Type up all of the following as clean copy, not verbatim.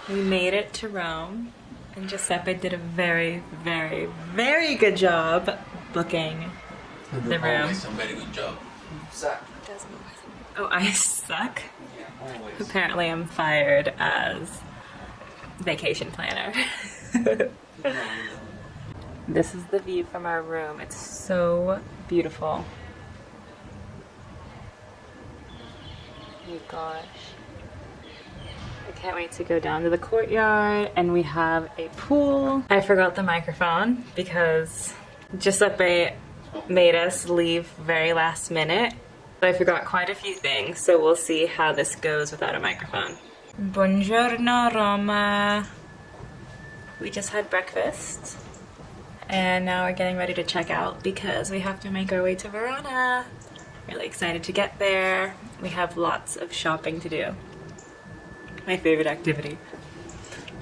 We made it to Rome, and Giuseppe did a very, very, very good job booking the room. Always a very good job. Suck. Oh, I suck? Yeah, always. Apparently I'm fired as vacation planner. This is the view from our room. It's so beautiful. Oh my gosh. I can't wait to go down to the courtyard, and we have a pool. I forgot the microphone because Giuseppe made us leave very last minute. I forgot quite a few things, so we'll see how this goes without a microphone. Buongiorno, Roma. We just had breakfast, and now we're getting ready to check out because we have to make our way to Verona. Really excited to get there. We have lots of shopping to do. My favorite activity.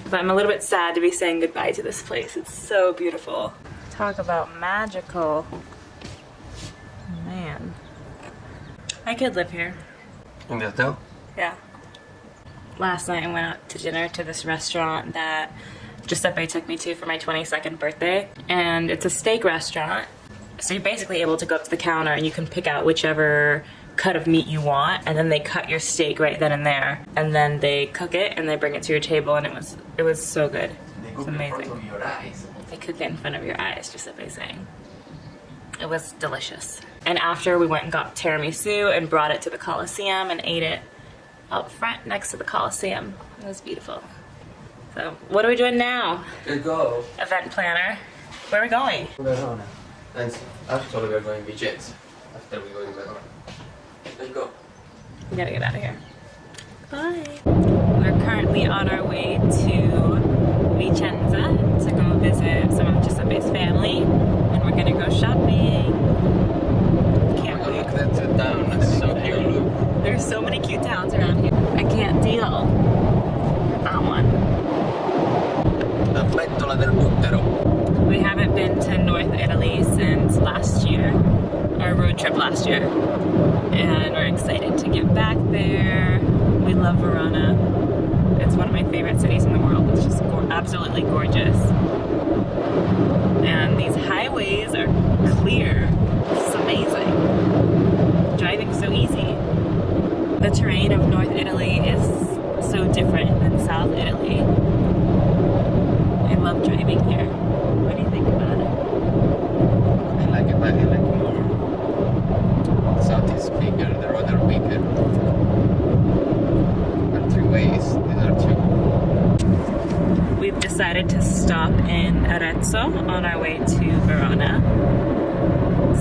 But I'm a little bit sad to be saying goodbye to this place. It's so beautiful. Talk about magical. Man. I could live here. In the hotel? Yeah. Last night I went out to dinner to this restaurant that Giuseppe took me to for my 22nd birthday. And it's a steak restaurant. So you're basically able to go up to the counter and you can pick out whichever cut of meat you want, and then they cut your steak right then and there, and then they cook it and they bring it to your table, and it was so good. It was amazing. They cook it in front of your eyes, just like they're saying. It was delicious. And after, we went and got tiramisu and brought it to the Colosseum and ate it up front next to the Colosseum. It was beautiful. So what are we doing now? Let's go. Event planner. Where are we going? Verona. And actually we're going Vicenza after we go in Verona. Let's go. We gotta get out of here. Bye. We're currently on our way to Vicenza to go visit some of Giuseppe's family, and we're gonna go shopping. Can't wait. Look at that town, that's so cute. Look. There's so many cute towns around here. I can't deal with that one. La bettola del buttero. We haven't been to North Italy since last year, our road trip last year, and we're excited to get back there. We love Verona. It's one of my favorite cities in the world. It's just absolutely gorgeous. And these highways are clear. It's amazing. Driving's so easy. The terrain of North Italy is so different than South Italy. I love driving here. What do you think about it? I like it, but I like it more. South is bigger, the roads are bigger. There are 3 ways, these are 2. We've decided to stop in Arezzo on our way to Verona.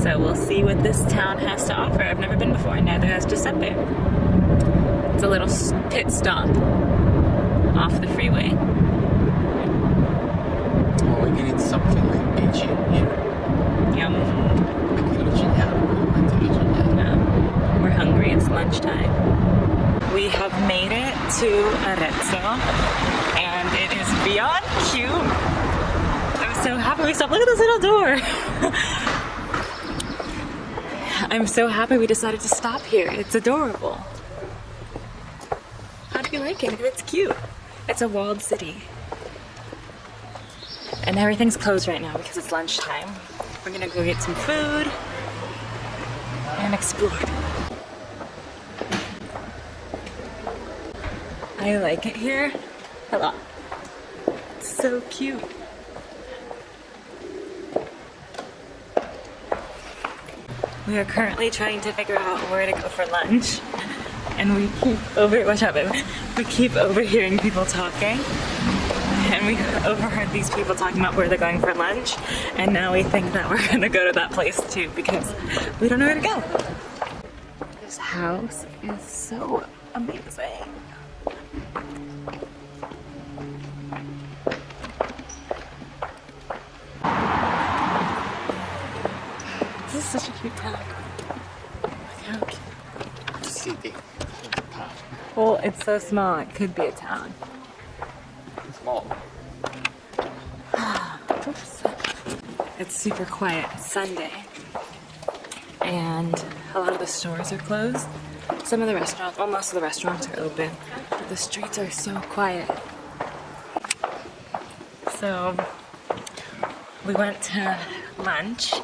So we'll see what this town has to offer. I've never been before, neither has Giuseppe. It's a little pit stop off the freeway. Oh, we can eat something like beachy here. Yum. Yeah. We're hungry, it's lunchtime. We have made it to Arezzo, and it is beyond cute. I'm so happy we stopped. Look at this little door. I'm so happy we decided to stop here. It's adorable. How do you like it? It's cute. It's a walled city. And everything's closed right now because it's lunchtime. We're gonna go get some food and explore. I like it here a lot. It's so cute. We are currently trying to figure out where to go for lunch, and we keep overhearing people talking, and we overheard these people talking about where they're going for lunch, and now we think that we're gonna go to that place too because we don't know where to go. This house is so amazing. This is such a cute town. Look how cute. City. Well, it's so small, it could be a town. Small. Oops. It's super quiet. It's Sunday. And a lot of the stores are closed. Some of the restaurants, well, most of the restaurants are open. But the streets are so quiet. So we went to lunch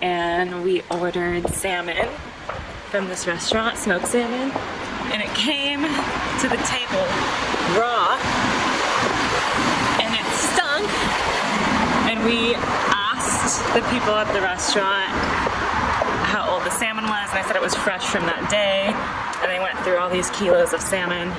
and we ordered salmon from this restaurant, smoked salmon, and it came to the table raw and it stunk. And we asked the people at the restaurant how old the salmon was, and I said it was fresh from that day. And they went through all these kilos of salmon,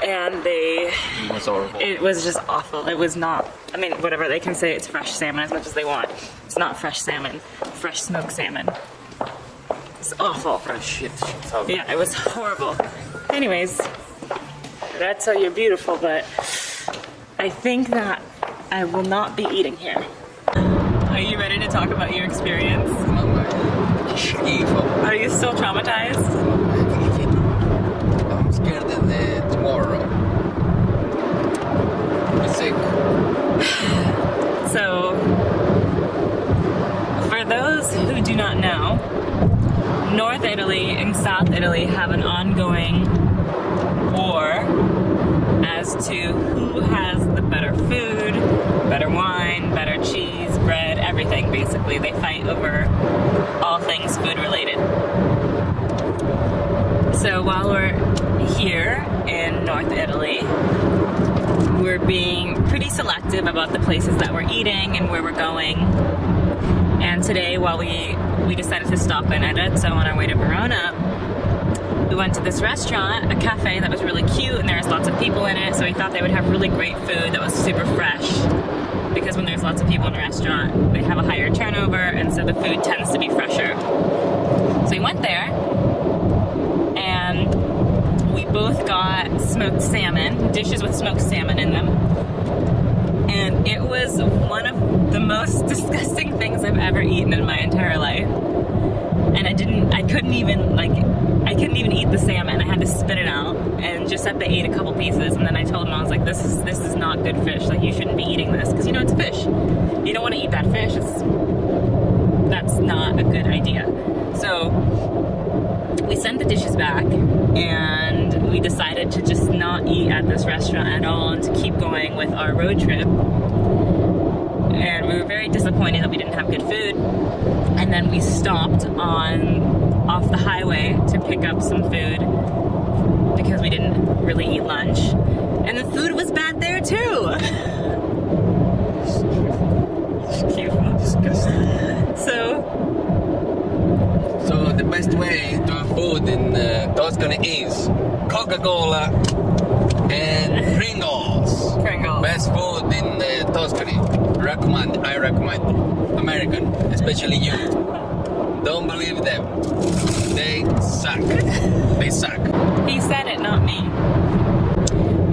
and It was horrible. it was just awful. It was not, I mean, whatever, they can say it's fresh salmon as much as they want. It's not fresh salmon, fresh smoked salmon. It's awful. Fresh shit. Yeah, it was horrible. Anyways, that's how you're beautiful, but I think that I will not be eating here. Are you ready to talk about your experience? Mamma, che schifo. Are you still traumatized? I'm scared of tomorrow. I'm sick. So, for those who do not know, North Italy and South Italy have an ongoing war as to who has the better food, better wine, better cheese, bread, everything basically. They fight over all things food related. So while we're here in North Italy, we're being pretty selective about the places that we're eating and where we're going. And today, while we decided to stop in Arezzo on our way to Verona, we went to this restaurant, a cafe that was really cute, and there was lots of people in it, so we thought they would have really great food that was super fresh. Because when there's lots of people in a restaurant, they have a higher turnover, and so the food tends to be fresher. So we went there, and we both got smoked salmon, dishes with smoked salmon in them. And it was one of the most disgusting things I've ever eaten in my entire life. And I couldn't even eat the salmon. I had to spit it out. And Giuseppe ate a couple pieces, and then I told him, I was like, this is not good fish. Like, you shouldn't be eating this, because you know it's fish. You don't want to eat that fish. That's not a good idea. So we sent the dishes back, and we decided to just not eat at this restaurant at all and to keep going with our road trip. And we were very disappointed that we didn't have good food. And then we stopped off the highway to pick up some food because we didn't really eat lunch. And the food was bad there too. Disgusting. So the best way to have food in Tuscany is Coca-Cola and Pringles. Best food in Tuscany. I recommend. American, especially you. Don't believe them. They suck. They suck. he said it, not me.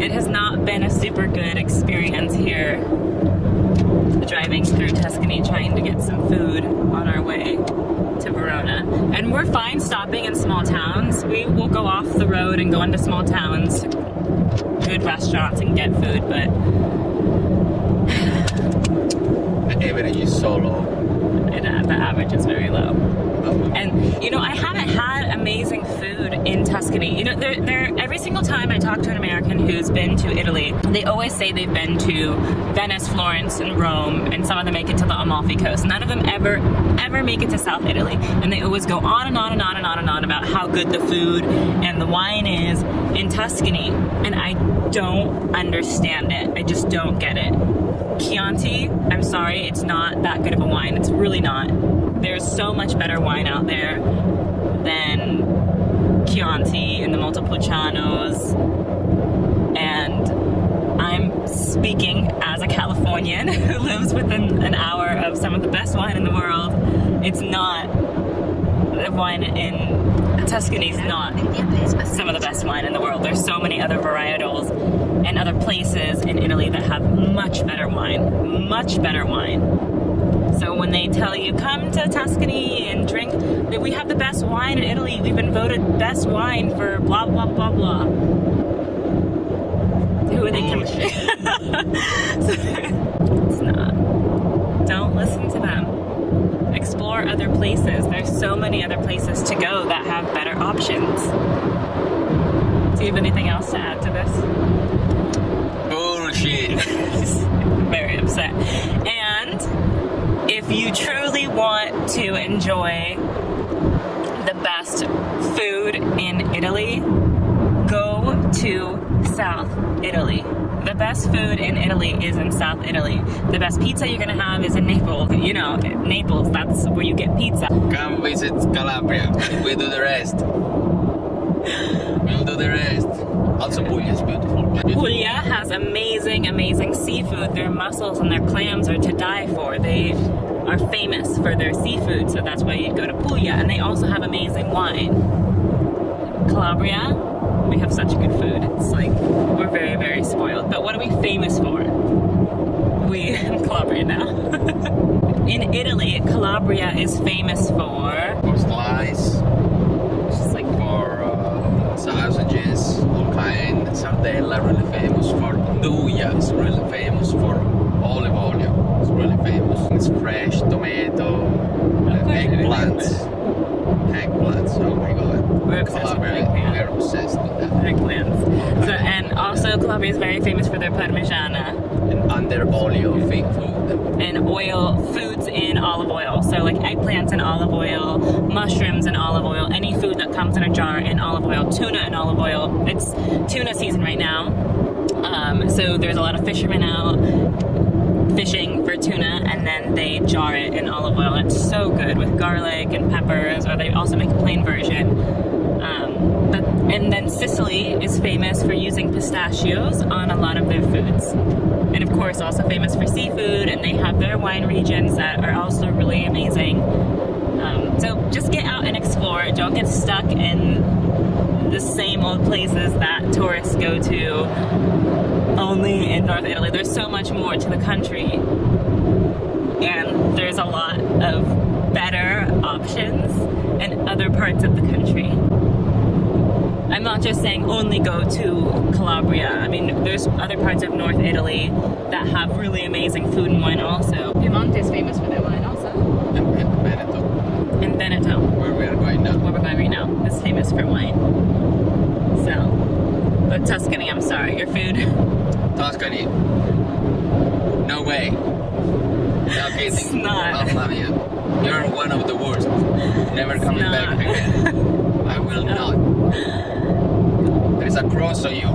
It has not been a super good experience here driving through Tuscany trying to get some food on our way to Verona. And we're fine stopping in small towns. We will go off the road and go into small towns, good restaurants, and get food, but The average is so low. the average is very low. And, you know, I haven't had amazing food in Tuscany. You know, every single time I talk to an American who's been to Italy, they always say they've been to Venice, Florence, and Rome, and some of them make it to the Amalfi Coast. None of them ever make it to South Italy. And they always go on and on and on and on and on about how good the food and the wine is in Tuscany. And I don't understand it. I just don't get it. Chianti, I'm sorry, it's not that good of a wine. It's really not. There's so much better wine out there than Chianti and the Montepulcianos. And I'm speaking as a Californian who lives within an hour of some of the best wine in the world. It's not, the wine in Tuscany is not some of the best wine in the world. There's so many other varietals and other places in Italy that have much better wine. Much better wine. So when they tell you, come to Tuscany and drink, that we have the best wine in Italy, we've been voted best wine for blah, blah, blah, blah. Who are they coming to? It's not. Don't listen to them. Explore other places. There's so many other places to go that have better options. Do you have anything else to add to this? enjoy the best food in Italy, go to South Italy. The best food in Italy is in South Italy. The best pizza you're gonna have is in Naples. You know, Naples, that's where you get pizza. Come visit Calabria. We do the rest. We'll do the rest. Also, Puglia is beautiful. Puglia has amazing, amazing seafood. Their mussels and their clams are to die for. They are famous for their seafood, so that's why you'd go to Puglia. And they also have amazing wine. Calabria, we have such good food. It's like, we're very, very spoiled. But what are we famous for? We, Calabria now. In Italy, Calabria is famous for Slice. just like For sausages, all kind. Sardella, really famous for. Nduja is really famous for. Olive oil, it's really famous. It's fresh tomato, eggplants. Eggplants, oh my god. We're obsessed with Calabria, eggplant. we're obsessed with that. eggplants. So, and also Calabria is very famous for their parmigiana And under olio, fake food. and oil foods in olive oil. So like eggplants in olive oil, mushrooms in olive oil, any food that comes in a jar in olive oil, tuna in olive oil. It's tuna season right now. So there's a lot of fishermen out fishing for tuna, and then they jar it in olive oil. It's so good with garlic and peppers, or they also make a plain version. And then Sicily is famous for using pistachios on a lot of their foods. And of course also famous for seafood, and they have their wine regions that are also really amazing. So just get out and explore. Don't get stuck in the same old places that tourists go to only in North Italy. There's so much more to the country, and there's a lot of better options in other parts of the country. I'm not just saying only go to Calabria. I mean, there's other parts of North Italy that have really amazing food and wine also. Piemonte is famous for their wine also. And Veneto, And Veneto, where we are going now. where we're going right now, is famous for wine. So, but Tuscany, I'm sorry, your food. Tuscany. No way. No kidding. It's not. Mamma mia. You're one of the worst. Never coming back not. again. I will not. There's a cross on you